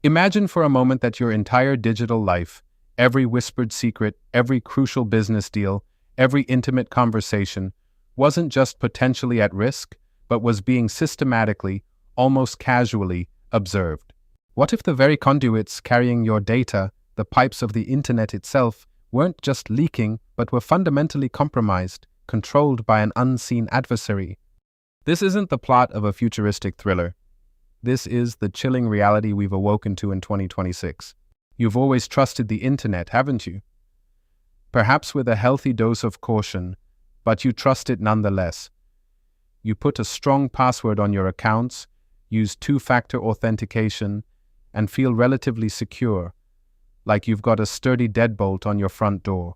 Imagine for a moment that your entire digital life, every whispered secret, every crucial business deal, every intimate conversation, wasn't just potentially at risk, but was being systematically, almost casually, observed. What if the very conduits carrying your data, the pipes of the internet itself, weren't just leaking, but were fundamentally compromised, controlled by an unseen adversary? This isn't the plot of a futuristic thriller. This is the chilling reality we've awoken to in 2026. You've always trusted the internet, haven't you? Perhaps with a healthy dose of caution, but you trust it nonetheless. You put a strong password on your accounts, use two-factor authentication, and feel relatively secure, like you've got a sturdy deadbolt on your front door.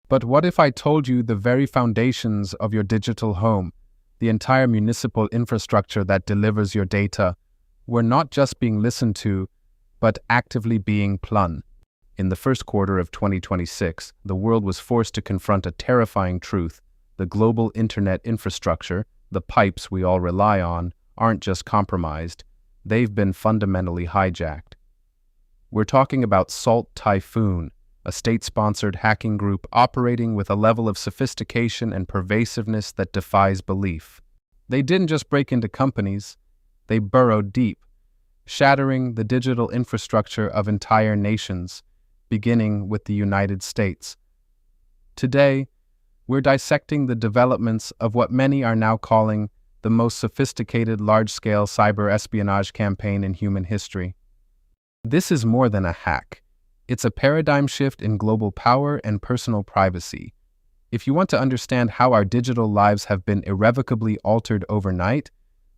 But what if I told you the very foundations of your digital home, the entire municipal infrastructure that delivers your data, were not just being listened to, but actively being plumbed? In the first quarter of 2026, the world was forced to confront a terrifying truth. The global internet infrastructure, the pipes we all rely on, aren't just compromised, they've been fundamentally hijacked. We're talking about Salt Typhoon, a state-sponsored hacking group operating with a level of sophistication and pervasiveness that defies belief. They didn't just break into companies, they burrowed deep, shattering the digital infrastructure of entire nations, beginning with the United States. Today, we're dissecting the developments of what many are now calling the most sophisticated large-scale cyber espionage campaign in human history. This is more than a hack. It's a paradigm shift in global power and personal privacy. If you want to understand how our digital lives have been irrevocably altered overnight,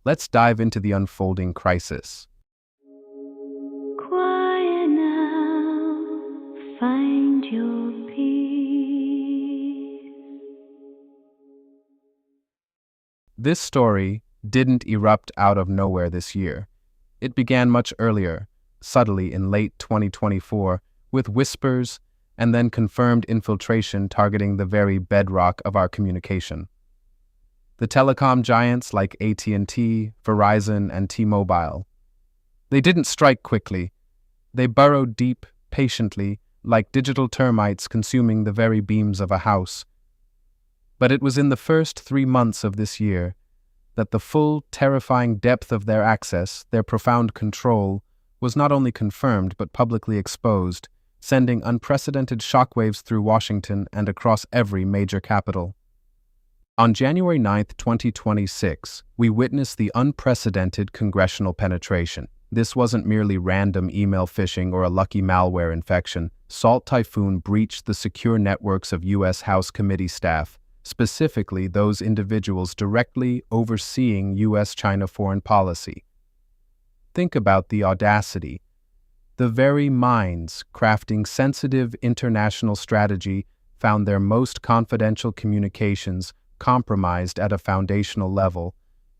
let's dive into the unfolding crisis. Quiet now, find your peace. This story didn't erupt out of nowhere this year. It began much earlier, subtly in late 2024, with whispers and then confirmed infiltration targeting the very bedrock of our communication. The telecom giants like AT&T, Verizon, and T-Mobile. They didn't strike quickly. They burrowed deep, patiently, like digital termites consuming the very beams of a house. But it was in the first 3 months of this year that the full, terrifying depth of their access, their profound control, was not only confirmed but publicly exposed, sending unprecedented shockwaves through Washington and across every major capital. On January 9, 2026, we witnessed the unprecedented congressional penetration. This wasn't merely random email phishing or a lucky malware infection. Salt Typhoon breached the secure networks of U.S. House committee staff, specifically those individuals directly overseeing U.S.-China foreign policy. Think about the audacity. The very minds crafting sensitive international strategy found their most confidential communications compromised at a foundational level,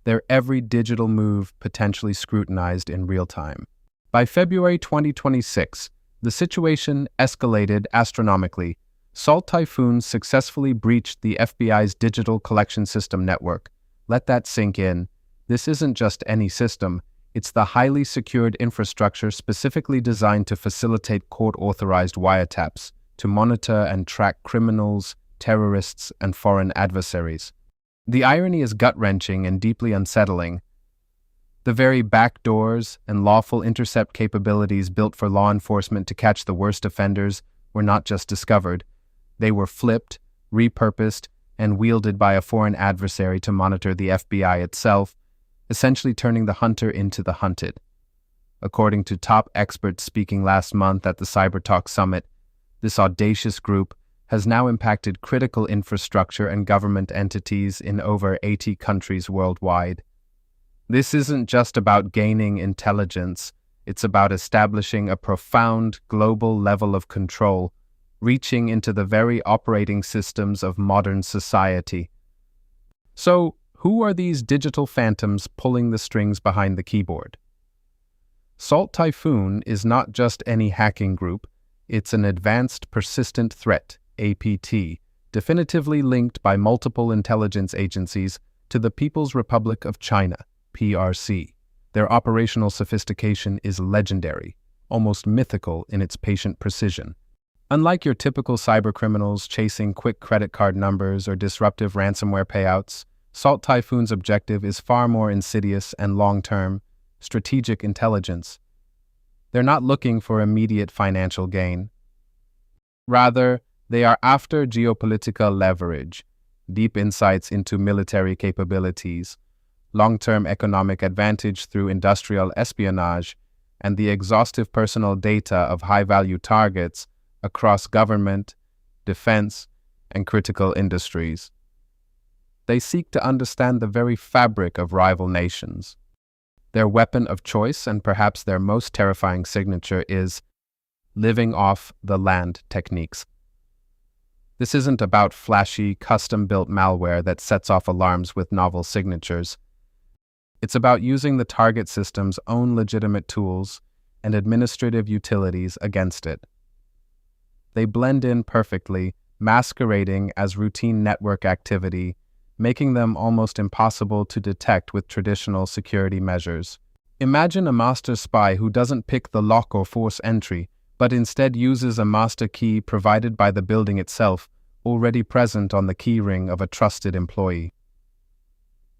their every digital move potentially scrutinized in real time. By February 2026, the situation escalated astronomically. Salt Typhoon successfully breached the FBI's digital collection system network. Let that sink in. This isn't just any system. It's the highly secured infrastructure specifically designed to facilitate court-authorized wiretaps, to monitor and track criminals, terrorists, and foreign adversaries. The irony is gut-wrenching and deeply unsettling. The very backdoors and lawful intercept capabilities built for law enforcement to catch the worst offenders were not just discovered. They were flipped, repurposed, and wielded by a foreign adversary to monitor the FBI itself, essentially turning the hunter into the hunted. According to top experts speaking last month at the CyberTalk Summit, this audacious group has now impacted critical infrastructure and government entities in over 80 countries worldwide. This isn't just about gaining intelligence, it's about establishing a profound global level of control, reaching into the very operating systems of modern society. So, who are these digital phantoms pulling the strings behind the keyboard? Salt Typhoon is not just any hacking group, it's an advanced persistent threat, APT, definitively linked by multiple intelligence agencies to the People's Republic of China, PRC. Their operational sophistication is legendary, almost mythical in its patient precision. Unlike your typical cybercriminals chasing quick credit card numbers or disruptive ransomware payouts, Salt Typhoon's objective is far more insidious and long-term, strategic intelligence. They're not looking for immediate financial gain. Rather, they are after geopolitical leverage, deep insights into military capabilities, long-term economic advantage through industrial espionage, and the exhaustive personal data of high-value targets across government, defense, and critical industries. They seek to understand the very fabric of rival nations. Their weapon of choice, and perhaps their most terrifying signature, is living off the land techniques. This isn't about flashy, custom-built malware that sets off alarms with novel signatures. It's about using the target system's own legitimate tools and administrative utilities against it. They blend in perfectly, masquerading as routine network activity, making them almost impossible to detect with traditional security measures. Imagine a master spy who doesn't pick the lock or force entry, but instead uses a master key provided by the building itself, already present on the keyring of a trusted employee.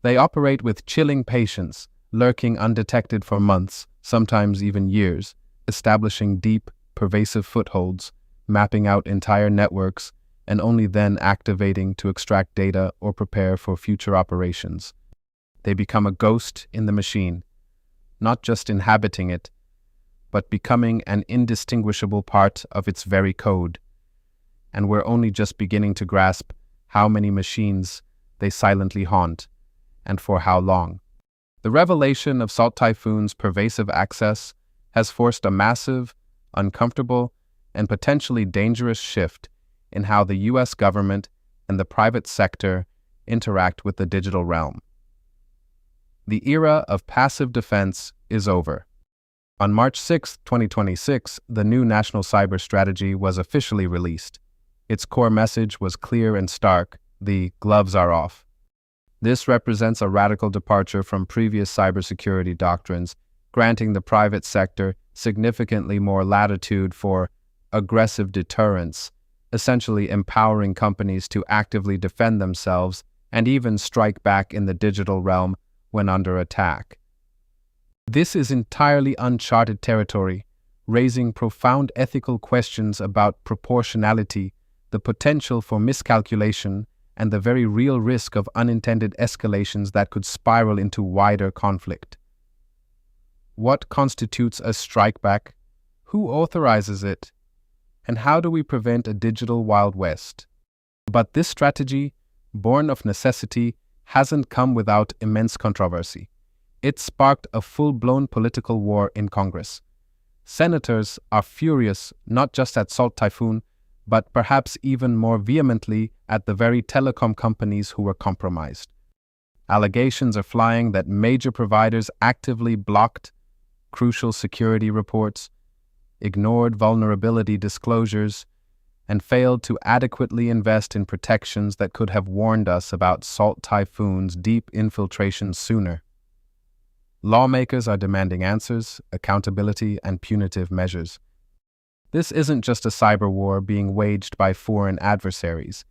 They operate with chilling patience, lurking undetected for months, sometimes even years, establishing deep, pervasive footholds, mapping out entire networks, and only then activating to extract data or prepare for future operations. They become a ghost in the machine, not just inhabiting it, but becoming an indistinguishable part of its very code. And we're only just beginning to grasp how many machines they silently haunt, and for how long. The revelation of Salt Typhoon's pervasive access has forced a massive, uncomfortable, and potentially dangerous shift in how the U.S. government and the private sector interact with the digital realm. The era of passive defense is over. On March 6, 2026, the new National Cyber Strategy was officially released. Its core message was clear and stark: the gloves are off. This represents a radical departure from previous cybersecurity doctrines, granting the private sector significantly more latitude for aggressive deterrence, essentially empowering companies to actively defend themselves and even strike back in the digital realm when under attack. This is entirely uncharted territory, raising profound ethical questions about proportionality, the potential for miscalculation, and the very real risk of unintended escalations that could spiral into wider conflict. What constitutes a strikeback? Who authorizes it? And how do we prevent a digital Wild West? But this strategy, born of necessity, hasn't come without immense controversy. It sparked a full-blown political war in Congress. Senators are furious not just at Salt Typhoon, but perhaps even more vehemently at the very telecom companies who were compromised. Allegations are flying that major providers actively blocked crucial security reports, ignored vulnerability disclosures, and failed to adequately invest in protections that could have warned us about Salt Typhoon's deep infiltration sooner. Lawmakers are demanding answers, accountability, and punitive measures. This isn't just a cyber war being waged by foreign adversaries.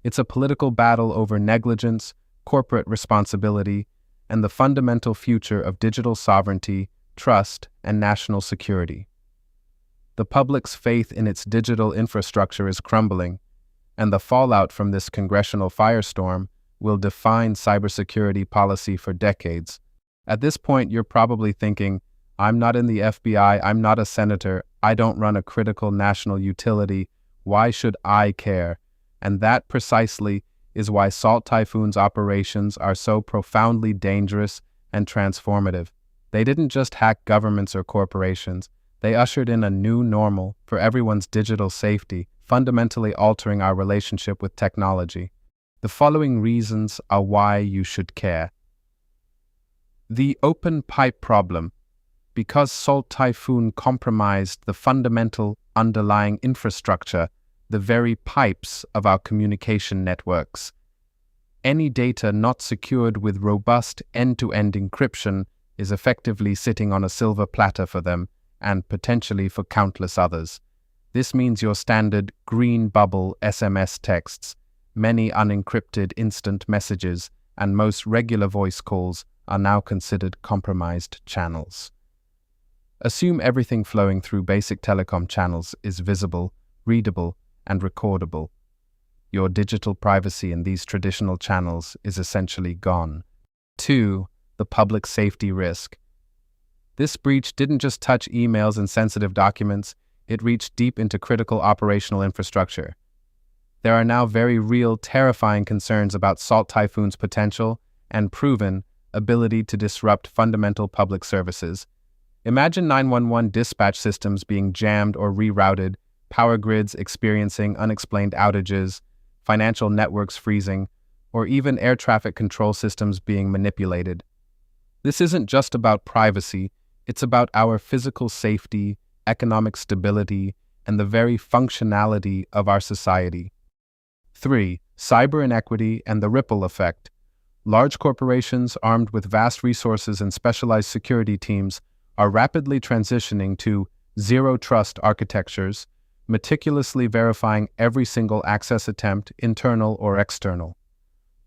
It's a political battle over negligence, corporate responsibility, and the fundamental future of digital sovereignty, trust, and national security. The public's faith in its digital infrastructure is crumbling, and the fallout from this congressional firestorm will define cybersecurity policy for decades. At this point, you're probably thinking, I'm not in the FBI, I'm not a senator, I don't run a critical national utility, why should I care? And that precisely is why Salt Typhoon's operations are so profoundly dangerous and transformative. They didn't just hack governments or corporations, they ushered in a new normal for everyone's digital safety, fundamentally altering our relationship with technology. The following reasons are why you should care. The open pipe problem. Because Salt Typhoon compromised the fundamental underlying infrastructure, the very pipes of our communication networks. Any data not secured with robust end-to-end encryption is effectively sitting on a silver platter for them, and potentially for countless others. This means your standard green bubble SMS texts, many unencrypted instant messages, and most regular voice calls are now considered compromised channels. Assume everything flowing through basic telecom channels is visible, readable, and recordable. Your digital privacy in these traditional channels is essentially gone. 2. The public safety risk. This breach didn't just touch emails and sensitive documents, it reached deep into critical operational infrastructure. There are now very real, terrifying concerns about Salt Typhoon's potential and proven ability to disrupt fundamental public services. Imagine 911 dispatch systems being jammed or rerouted, power grids experiencing unexplained outages, financial networks freezing, or even air traffic control systems being manipulated. This isn't just about privacy, it's about our physical safety, economic stability, and the very functionality of our society. 3. Cyber inequity and the ripple effect. Large corporations armed with vast resources and specialized security teams are rapidly transitioning to zero-trust architectures, meticulously verifying every single access attempt, internal or external.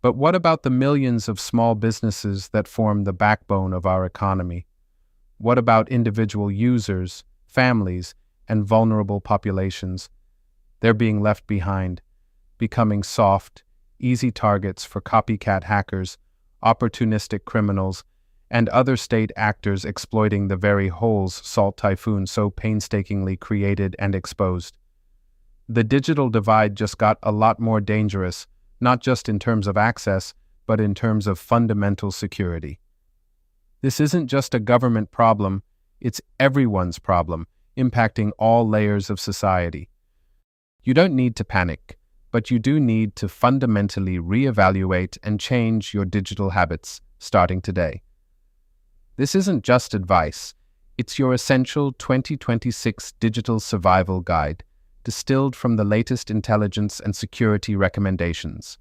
But what about the millions of small businesses that form the backbone of our economy? What about individual users, families, and vulnerable populations? They're being left behind, becoming soft, easy targets for copycat hackers, opportunistic criminals, and other state actors exploiting the very holes Salt Typhoon so painstakingly created and exposed. The digital divide just got a lot more dangerous, not just in terms of access, but in terms of fundamental security. This isn't just a government problem, it's everyone's problem, impacting all layers of society. You don't need to panic, but you do need to fundamentally reevaluate and change your digital habits starting today. This isn't just advice, it's your essential 2026 digital survival guide, distilled from the latest intelligence and security recommendations.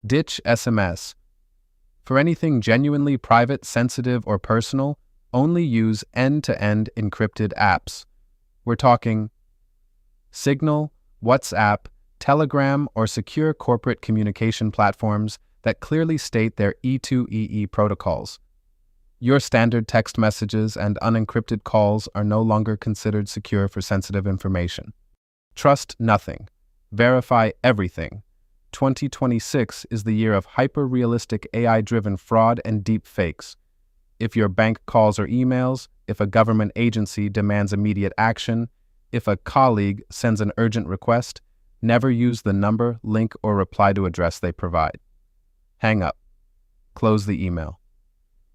Ditch SMS. For anything genuinely private, sensitive, or personal, only use end-to-end encrypted apps. We're talking Signal, WhatsApp, Telegram, or secure corporate communication platforms that clearly state their E2EE protocols. Your standard text messages and unencrypted calls are no longer considered secure for sensitive information. Trust nothing. Verify everything. 2026 is the year of hyper-realistic AI-driven fraud and deep fakes. If your bank calls or emails, if a government agency demands immediate action, if a colleague sends an urgent request, never use the number, link, or reply to address they provide. Hang up. Close the email.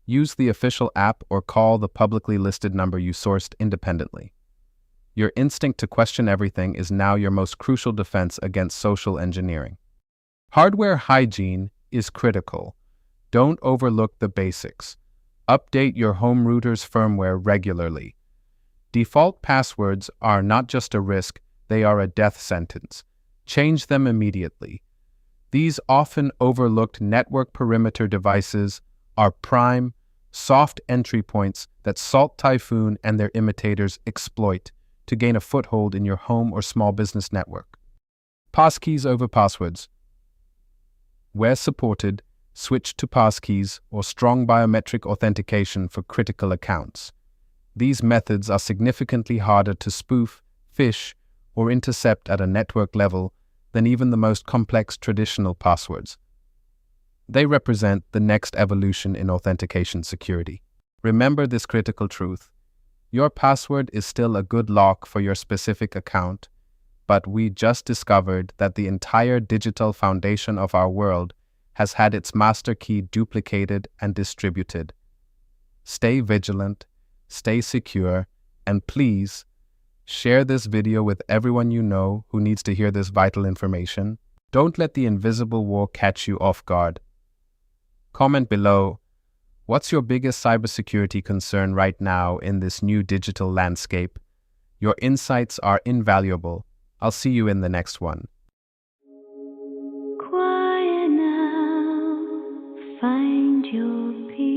Use the official app or call the publicly listed number you sourced independently. Your instinct to question everything is now your most crucial defense against social engineering. Hardware hygiene is critical. Don't overlook the basics. Update your home router's firmware regularly. Default passwords are not just a risk, they are a death sentence. Change them immediately. These often overlooked network perimeter devices are prime, soft entry points that Salt Typhoon and their imitators exploit to gain a foothold in your home or small business network. Passkeys over passwords. Where supported, switch to passkeys or strong biometric authentication for critical accounts. These methods are significantly harder to spoof, phish, or intercept at a network level than even the most complex traditional passwords. They represent the next evolution in authentication security. Remember this critical truth. Your password is still a good lock for your specific account, but we just discovered that the entire digital foundation of our world has had its master key duplicated and distributed. Stay vigilant, stay secure, and please, share this video with everyone you know who needs to hear this vital information. Don't let the invisible war catch you off guard. Comment below, what's your biggest cybersecurity concern right now in this new digital landscape? Your insights are invaluable. I'll see you in the next one. Quiet now, find your peace.